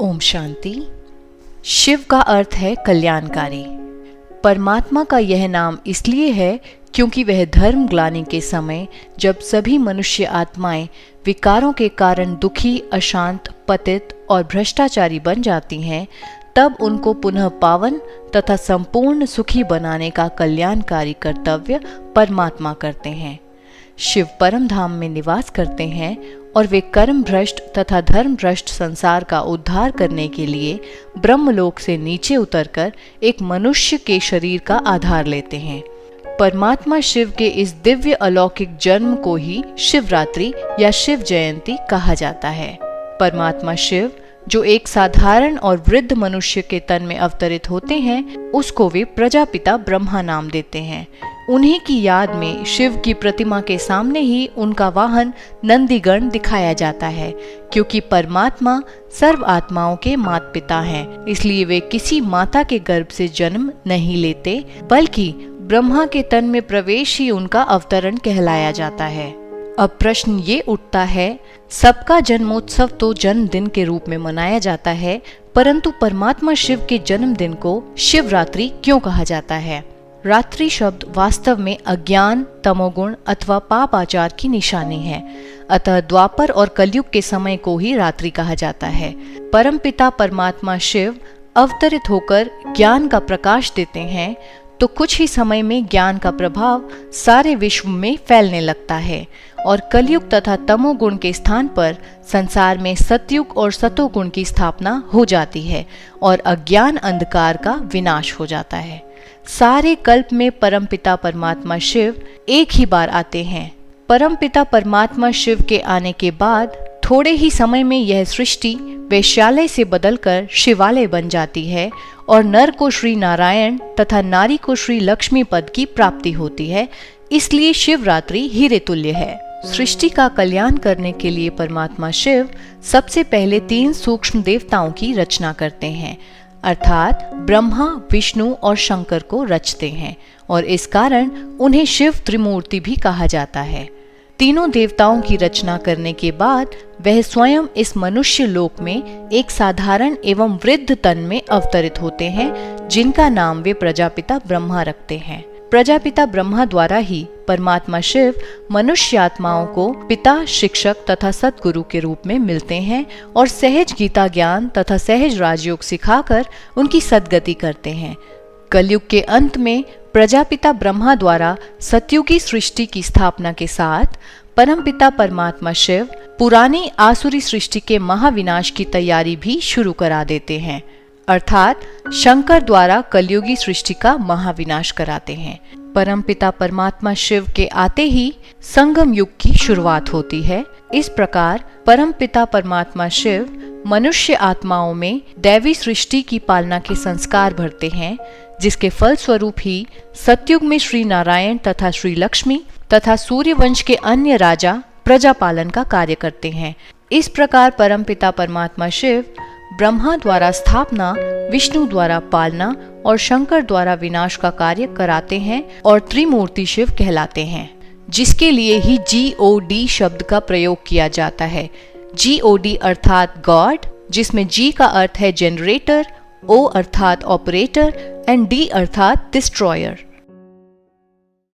ओम शांति। शिव का अर्थ है कल्याणकारी। परमात्मा का यह नाम इसलिए है क्योंकि वह धर्म ग्लानि के समय जब सभी मनुष्य आत्माएं विकारों के कारण दुखी, अशांत, पतित और भ्रष्टाचारी बन जाती हैं, तब उनको पुनः पावन तथा संपूर्ण सुखी बनाने का कल्याणकारी कर्तव्य परमात्मा करते हैं। शिव परम धाम में निवास करते हैं और वे कर्म भ्रष्ट तथा धर्म भ्रष्ट संसार का उद्धार करने के लिए ब्रह्मलोक से नीचे उतरकर एक मनुष्य के शरीर का आधार लेते हैं। परमात्मा शिव के इस दिव्य अलौकिक जन्म को ही शिवरात्रि या शिव जयंती कहा जाता है। परमात्मा शिव जो एक साधारण और वृद्ध मनुष्य के तन में अवतरित होते हैं, उसको वे प्रजापिता ब्रह्मा नाम देते हैं। उन्हीं की याद में शिव की प्रतिमा के सामने ही उनका वाहन नंदीगण दिखाया जाता है, क्योंकि परमात्मा सर्व आत्माओं के माता पिता हैं। इसलिए वे किसी माता के गर्भ से जन्म नहीं लेते, बल्कि ब्रह्मा के तन में प्रवेश ही उनका अवतरण कहलाया जाता है। अब प्रश्न ये उठता है, सबका जन्मोत्सव तो जन्मदिन के रूप में मनाया जाता है, परंतु परमात्मा शिव के जन्मदिन को शिवरात्रि क्यों कहा जाता है? रात्रि शब्द वास्तव में अज्ञान, तमोगुण अथवा पाप आचार की निशानी है। अतः द्वापर और कलयुग के समय को ही रात्रि कहा जाता है। परमपिता परमात्मा शिव अवतरित होकर ज्ञान का प्रकाश देते हैं, तो कुछ ही समय में ज्ञान का प्रभाव सारे विश्व में फैलने लगता है और कलयुग तथा तमोगुण के स्थान पर संसार में सतयुग और सतोगुण की स्थापना हो जाती है और अज्ञान अंधकार का विनाश हो जाता है। सारे कल्प में परमपिता परमात्मा शिव एक ही बार आते हैं। परमपिता परमात्मा शिव के आने के बाद थोड़े ही समय में यह सृष्टि वैश्यालय से बदलकर शिवालय बन जाती है और नर को श्री नारायण तथा नारी को श्री लक्ष्मी पद की प्राप्ति होती है। इसलिए शिवरात्रि हीरे तुल्य है। सृष्टि का कल्याण करने के लिए परमात्मा शिव सबसे पहले 3 सूक्ष्म देवताओं की रचना करते हैं, अर्थात ब्रह्मा, विष्णु और शंकर को रचते हैं और इस कारण उन्हें शिव त्रिमूर्ति भी कहा जाता है। तीनों देवताओं की रचना करने के बाद वह स्वयं इस मनुष्य लोक में एक साधारण एवं वृद्ध तन में अवतरित होते हैं, जिनका नाम वे प्रजापिता ब्रह्मा रखते हैं। प्रजापिता ब्रह्मा द्वारा ही परमात्मा शिव मनुष्य आत्माओं को पिता, शिक्षक तथा सद्गुरु के रूप में मिलते हैं और सहज गीता ज्ञान तथा सहज राजयोग सिखाकर उनकी सद्गति करते हैं। कलयुग के अंत में प्रजापिता ब्रह्मा द्वारा सतयुगी सृष्टि की स्थापना के साथ परमपिता परमात्मा शिव पुरानी आसुरी सृष्टि के महाविनाश की तैयारी भी शुरू करा देते हैं, अर्थात शंकर द्वारा कलयुगी सृष्टि का महाविनाश कराते हैं। परमपिता परमात्मा शिव के आते ही संगम युग की शुरुआत होती है। इस प्रकार परमपिता परमात्मा शिव मनुष्य आत्माओं में दैवी सृष्टि की पालना के संस्कार भरते हैं, जिसके फल स्वरूप ही सतयुग में श्री नारायण तथा श्री लक्ष्मी तथा सूर्यवंश के अन्य राजा प्रजा पालन का कार्य करते हैं। इस प्रकार परमपिता परमात्मा शिव ब्रह्मा द्वारा स्थापना, विष्णु द्वारा पालना और शंकर द्वारा विनाश का कार्य कराते हैं और त्रिमूर्ति शिव कहलाते हैं, जिसके लिए ही GOD शब्द का प्रयोग किया जाता है। GOD अर्थात गॉड, जिसमें G का अर्थ है जनरेटर, O अर्थात ऑपरेटर एंड D अर्थात डिस्ट्रॉयर।